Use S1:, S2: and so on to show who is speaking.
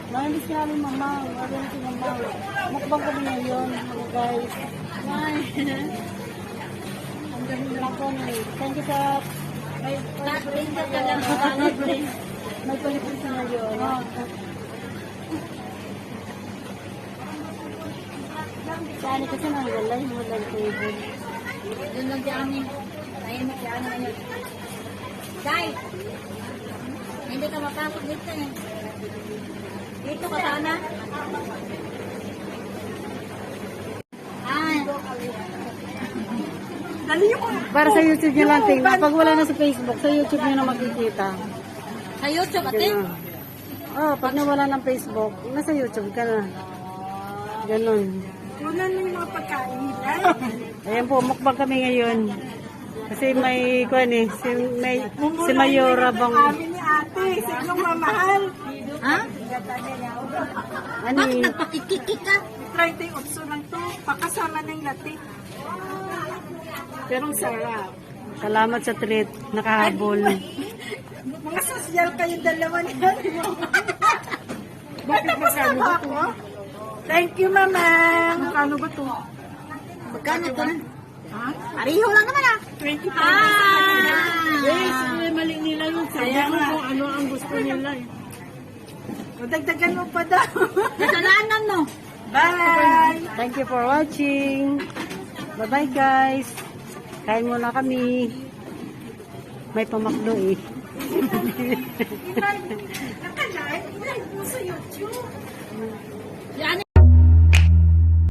S1: Namiss ka namin, mama. Wala si mama. Mukbang kami ngayon, mga guys. Ay. Ang galing lang po ni. Thank you sa... May palipin sa ngayon. Saan kasi nang walay, walang table.
S2: Doon lang di amin. Tayo mo kaya ngayon. Day! Hindi ka makapag dito eh. Dito ka sana.
S1: Para sa YouTube nyo lang, ting. Pag wala na sa Facebook, sa YouTube nyo na makikita.
S2: Sa YouTube, ate?
S1: Ganun. Oh, pag nawala ng Facebook, nasa YouTube ka na. Ganun.
S2: Una na yung mga pagkain nila.
S1: Ayan po, mukbang kami ngayon. Kasi may, kuwan eh, si Mayora bang...
S2: Kami ni ate, signong mamahal. Ha?
S1: Ano
S2: Bakit
S1: eh?
S2: nagpakikikik ka?
S3: Try ito yung opso lang to. Pakasama na yung latik. Pero ang sarap.
S1: Salamat sa treat. Nakahabol.
S3: Mga sosyal kayong dalawa niya. Bakit magkano ba ito? Thank you, mama. Magkano ba ito?
S2: Magkano ito na? Ariho lang naman ah.
S3: 20
S1: Yes, mali nila yung sayang kung ano ang gusto nila eh.
S3: Dagdagan mo pa daw.
S2: Kasalanan mo.
S3: Bye!
S1: Thank you for watching. Bye-bye guys. Kain muna kami. May pamakdo eh.
S3: Nakalive mo sa YouTube.
S2: Yan